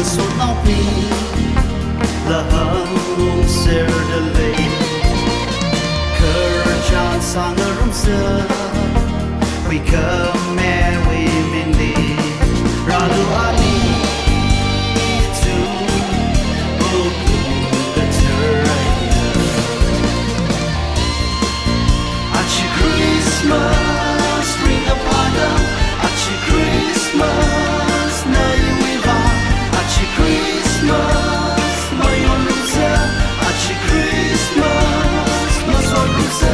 sốt nóc mi là hăng uống ser de lệ cờ chan sang ở rung sơ we come and we mendi ralu ani to buku keteraya achi Christmas ring upon them achi Christmas nay we va achi Christmas my on lusa achi Christmas my on lusa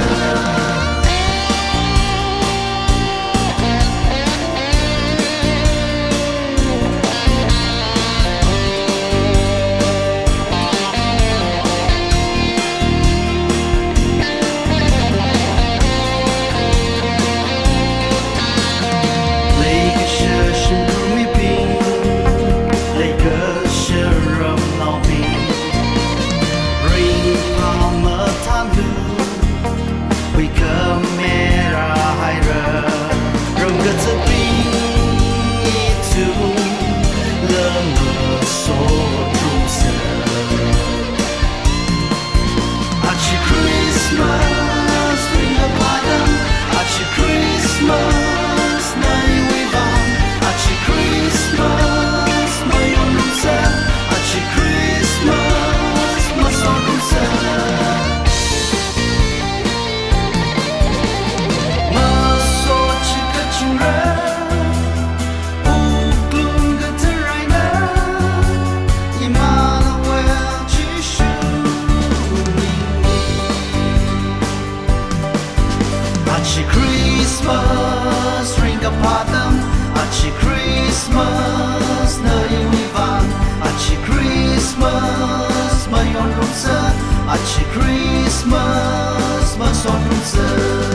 Achi Christmas ring upon them Achi Christmas nơi uy vang Achi Christmas mai on rung sơ Achi Christmas mai son rung sơ